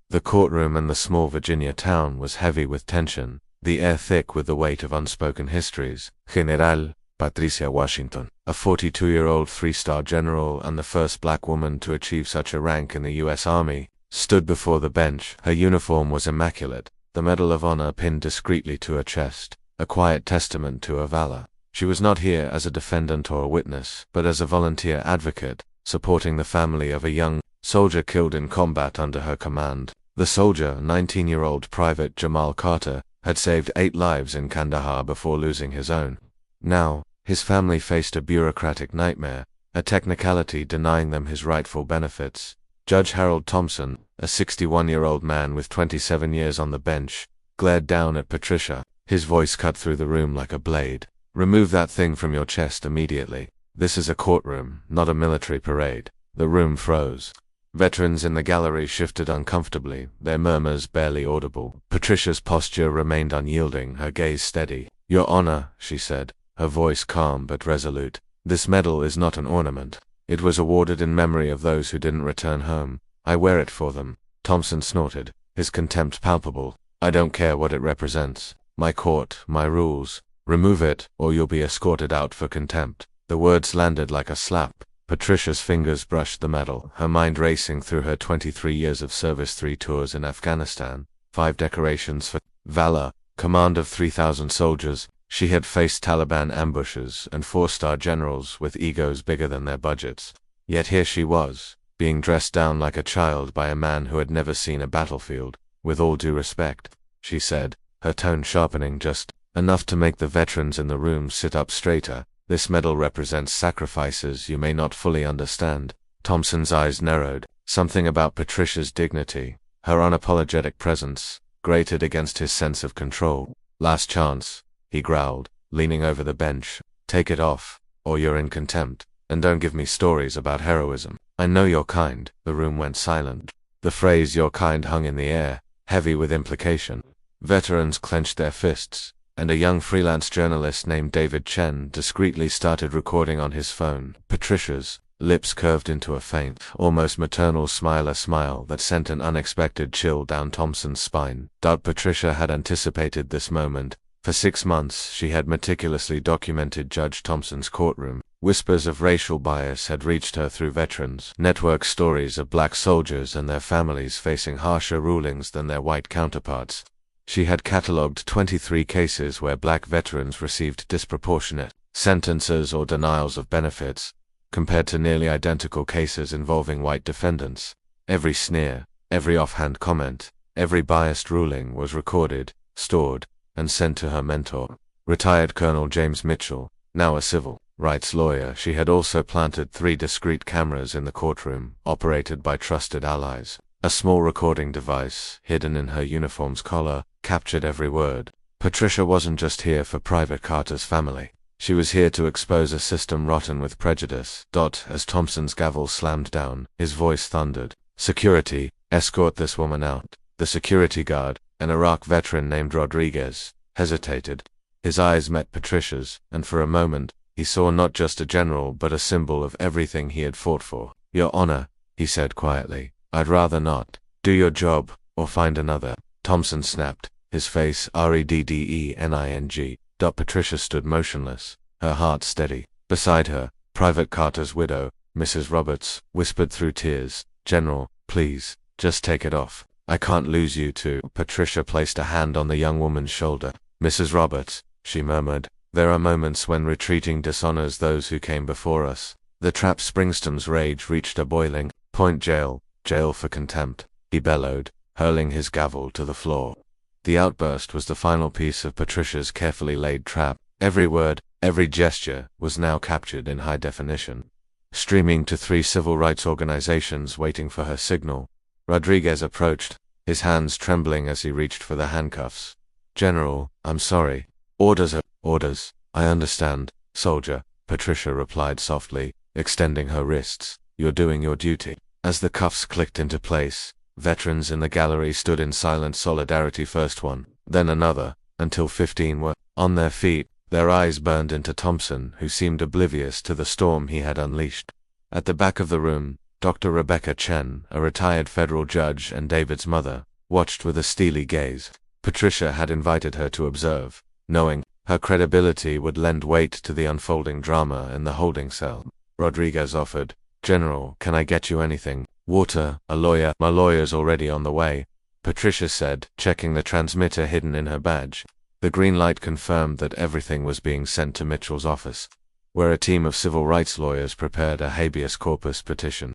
The courtroom in the small Virginia town was heavy with tension, the air thick with the weight of unspoken histories. General Patricia Washington, a 42-year-old three-star general and the first black woman to achieve such a rank in the U.S. Army, stood before the bench. Her uniform was immaculate, the Medal of Honor pinned discreetly to her chest, a quiet testament to her valor. She was not here as a defendant or a witness, but as a volunteer advocate, supporting the family of a young soldier killed in combat under her command. The soldier, 19-year-old Private Jamal Carter, had saved 8 lives in Kandahar before losing his own. Now, his family faced a bureaucratic nightmare, a technicality denying them his rightful benefits. Judge Harold Thompson, a 61-year-old man with 27 years on the bench, glared down at Patricia, his voice cut through the room like a blade. "Remove that thing from your chest immediately. This is a courtroom, not a military parade." The room froze. Veterans in the gallery shifted uncomfortably, their murmurs barely audible. Patricia's posture remained unyielding, her gaze steady. "Your Honor," she said, her voice calm but resolute, "this medal is not an ornament. It was awarded in memory of those who didn't return home. I wear it for them." Thompson snorted, his contempt palpable. "I don't care what it represents. My court, my rules. Remove it, or you'll be escorted out for contempt." The words landed like a slap. Patricia's fingers brushed the medal, her mind racing through her 23 years of service, 3 tours in Afghanistan, 5 decorations for valor, command of 3,000 soldiers. She had faced Taliban ambushes and 4-star generals with egos bigger than their budgets. Yet here she was, being dressed down like a child by a man who had never seen a battlefield. "With all due respect," she said, her tone sharpening just enough to make the veterans in the room sit up straighter, "this medal represents sacrifices you may not fully understand." Thompson's eyes narrowed. Something about Patricia's dignity, her unapologetic presence, grated against his sense of control. "Last chance," he growled, leaning over the bench. "Take it off, or you're in contempt, and don't give me stories about heroism. I know you're kind." The room went silent. The phrase "you're kind" hung in the air, heavy with implication. Veterans clenched their fists, and a young freelance journalist named David Chen discreetly started recording on his phone. Patricia's lips curved into a faint, almost maternal smile, a smile that sent an unexpected chill down Thompson's spine. Patricia had anticipated this moment. For 6 months, she had meticulously documented Judge Thompson's courtroom. Whispers of racial bias had reached her through veterans. Network stories of black soldiers and their families facing harsher rulings than their white counterparts. She had catalogued 23 cases where black veterans received disproportionate sentences or denials of benefits, compared to nearly identical cases involving white defendants. Every sneer, every offhand comment, every biased ruling was recorded, stored, and sent to her mentor, retired Colonel James Mitchell, now a civil rights lawyer. She had also planted 3 discreet cameras in the courtroom, operated by trusted allies. A small recording device, hidden in her uniform's collar, captured every word. Patricia wasn't just here for Private Carter's family. She was here to expose a system rotten with prejudice. As Thompson's gavel slammed down, his voice thundered, "Security, escort this woman out." The security guard, an Iraq veteran named Rodriguez, hesitated. His eyes met Patricia's, and for a moment, he saw not just a general but a symbol of everything he had fought for. "Your Honor," he said quietly, "I'd rather not. Do your job, or find another." Thompson snapped, his face reddening. Patricia stood motionless, her heart steady. Beside her, Private Carter's widow, Mrs. Roberts, whispered through tears, "General, please, just take it off. I can't lose you to." Patricia placed a hand on the young woman's shoulder. "Mrs. Roberts," she murmured, "there are moments when retreating dishonors those who came before us." The Trap Springstom's rage reached a boiling point. "Jail, jail for contempt," he bellowed, hurling his gavel to the floor. The outburst was the final piece of Patricia's carefully laid trap. Every word, every gesture, was now captured in high definition, streaming to 3 civil rights organizations waiting for her signal. Rodriguez approached, his hands trembling as he reached for the handcuffs. "General, I'm sorry. Orders are orders." "I understand, soldier," Patricia replied softly, extending her wrists. "You're doing your duty." As the cuffs clicked into place, veterans in the gallery stood in silent solidarity, first one, then another, until 15 were on their feet. Their eyes burned into Thompson, who seemed oblivious to the storm he had unleashed. At the back of the room, Dr. Rebecca Chen, a retired federal judge and David's mother, watched with a steely gaze. Patricia had invited her to observe, knowing her credibility would lend weight to the unfolding drama in the holding cell. Rodriguez offered, "General, can I get you anything? Water, a lawyer?" "My lawyer's already on the way," Patricia said, checking the transmitter hidden in her badge. The green light confirmed that everything was being sent to Mitchell's office, where a team of civil rights lawyers prepared a habeas corpus petition.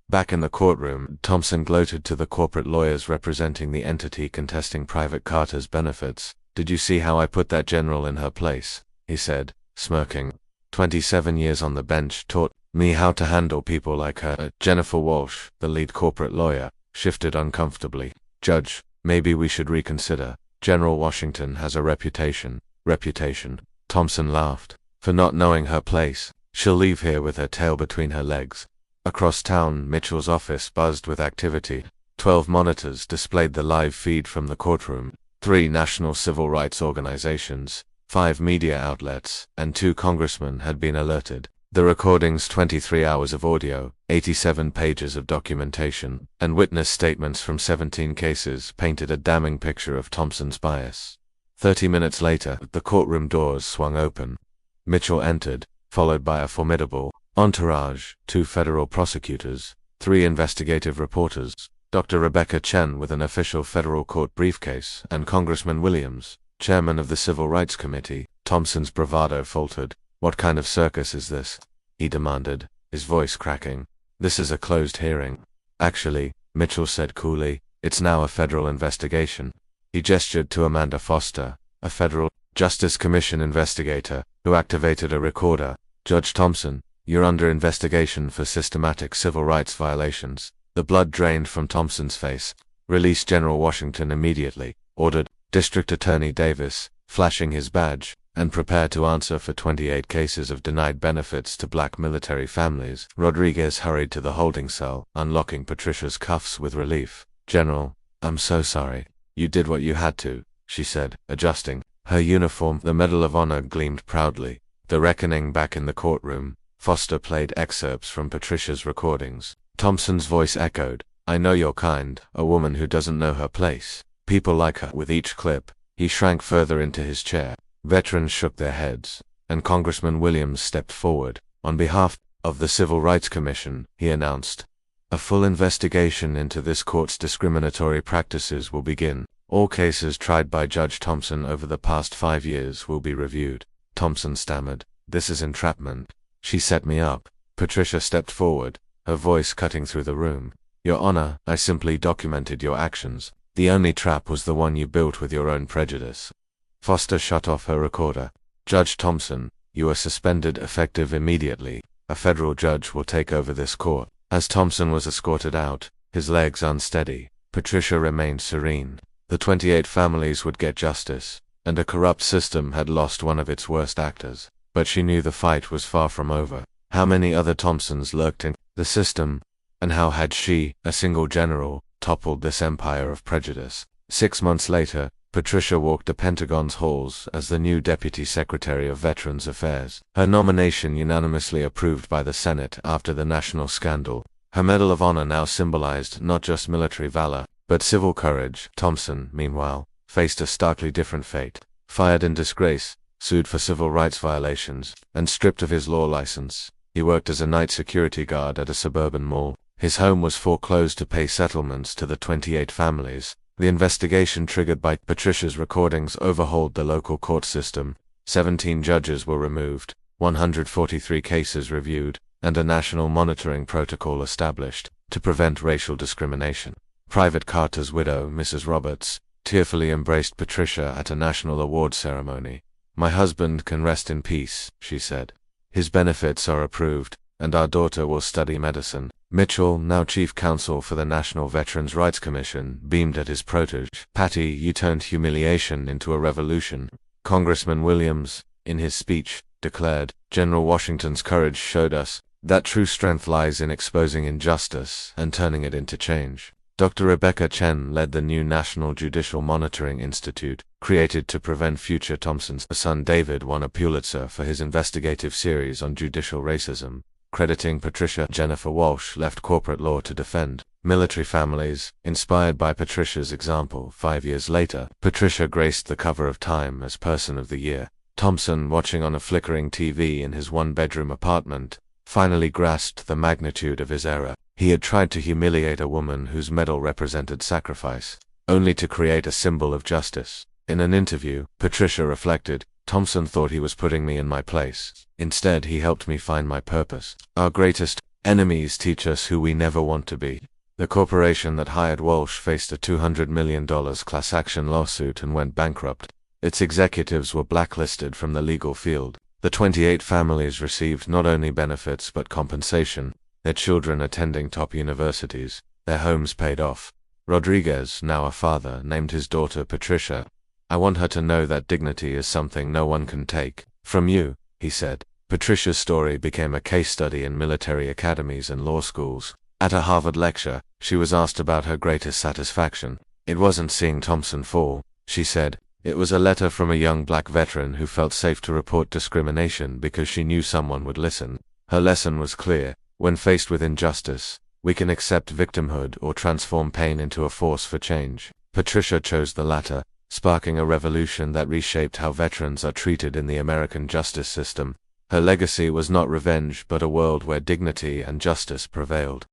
Back in the courtroom, Thompson gloated to the corporate lawyers representing the entity contesting Private Carter's benefits. "Did you see how I put that general in her place?" he said, smirking. 27 years on the bench taught me how to handle people like her." Jennifer Walsh, the lead corporate lawyer, shifted uncomfortably. "Judge, maybe we should reconsider. General Washington has a reputation." "Reputation?" Thompson laughed. "For not knowing her place. She'll leave here with her tail between her legs." Across town, Mitchell's office buzzed with activity. 12 monitors displayed the live feed from the courtroom. 3 national civil rights organizations, 5 media outlets, and 2 congressmen had been alerted. The recordings, 23 hours of audio, 87 pages of documentation, and witness statements from 17 cases painted a damning picture of Thompson's bias. 30 minutes later, the courtroom doors swung open. Mitchell entered, followed by a formidable entourage: 2 federal prosecutors, 3 investigative reporters, Dr. Rebecca Chen with an official federal court briefcase, and Congressman Williams, chairman of the Civil Rights Committee. Thompson's bravado faltered. "What kind of circus is this?" he demanded, his voice cracking. "This is a closed hearing." "Actually," Mitchell said coolly, "it's now a federal investigation." He gestured to Amanda Foster, a federal Justice Commission investigator, who activated a recorder. "Judge Thompson, you're under investigation for systematic civil rights violations." The blood drained from Thompson's face. "Release General Washington immediately," ordered District Attorney Davis, flashing his badge, "and prepare to answer for 28 cases of denied benefits to black military families." Rodriguez hurried to the holding cell, unlocking Patricia's cuffs with relief. "General, I'm so sorry. You did what you had to," she said, adjusting her uniform. The Medal of Honor gleamed proudly. The reckoning back in the courtroom. Foster played excerpts from Patricia's recordings. Thompson's voice echoed, "I know your kind, a woman who doesn't know her place. People like her." With each clip, he shrank further into his chair. Veterans shook their heads, and Congressman Williams stepped forward. "On behalf of the Civil Rights Commission," he announced, "a full investigation into this court's discriminatory practices will begin. All cases tried by Judge Thompson over the past 5 years will be reviewed." Thompson stammered, "This is entrapment. She set me up." Patricia stepped forward, her voice cutting through the room. "Your Honor, I simply documented your actions. The only trap was the one you built with your own prejudice." Foster shut off her recorder. "Judge Thompson, you are suspended effective immediately. A federal judge will take over this court." As Thompson was escorted out, his legs unsteady, Patricia remained serene. The 28 families would get justice, and a corrupt system had lost one of its worst actors. But she knew the fight was far from over. How many other Thompsons lurked in the system, and how had she, a single general, toppled this empire of prejudice? 6 months later, Patricia walked the Pentagon's halls as the new Deputy Secretary of Veterans Affairs, her nomination unanimously approved by the Senate after the national scandal. Her Medal of Honor now symbolized not just military valor, but civil courage. Thompson, meanwhile, faced a starkly different fate. Fired in disgrace, sued for civil rights violations, and stripped of his law license. He worked as a night security guard at a suburban mall. His home was foreclosed to pay settlements to the 28 families. The investigation triggered by Patricia's recordings overhauled the local court system. 17 judges were removed, 143 cases reviewed, and a national monitoring protocol established to prevent racial discrimination. Private Carter's widow, Mrs. Roberts, tearfully embraced Patricia at a national award ceremony. "My husband can rest in peace," she said. "His benefits are approved, and our daughter will study medicine." Mitchell, now chief counsel for the National Veterans Rights Commission, beamed at his protege. "Patty, you turned humiliation into a revolution." Congressman Williams, in his speech, declared, "General Washington's courage showed us that true strength lies in exposing injustice and turning it into change." Dr. Rebecca Chen led the new National Judicial Monitoring Institute, created to prevent future Thompsons. Her son David won a Pulitzer for his investigative series on judicial racism. crediting Patricia. Jennifer Walsh left corporate law to defend military families. Inspired by Patricia's example, 5 years later, Patricia graced the cover of Time as Person of the Year. Thompson, watching on a flickering TV in his one-bedroom apartment, finally grasped the magnitude of his error. He had tried to humiliate a woman whose medal represented sacrifice, only to create a symbol of justice. In an interview, Patricia reflected, "Thompson thought he was putting me in my place. Instead, he helped me find my purpose." Our greatest enemies teach us who we never want to be. The corporation that hired Walsh faced a $200 million class action lawsuit and went bankrupt. Its executives were blacklisted from the legal field. The 28 families received not only benefits but compensation, their children attending top universities, their homes paid off. Rodriguez, now a father, named his daughter Patricia. "I want her to know that dignity is something no one can take from you," he said. Patricia's story became a case study in military academies and law schools. At a Harvard lecture, she was asked about her greatest satisfaction. "It wasn't seeing Thompson fall," she said. "It was a letter from a young black veteran who felt safe to report discrimination because she knew someone would listen." Her lesson was clear. When faced with injustice, we can accept victimhood or transform pain into a force for change. Patricia chose the latter, sparking a revolution that reshaped how veterans are treated in the American justice system. Her legacy was not revenge but a world where dignity and justice prevailed.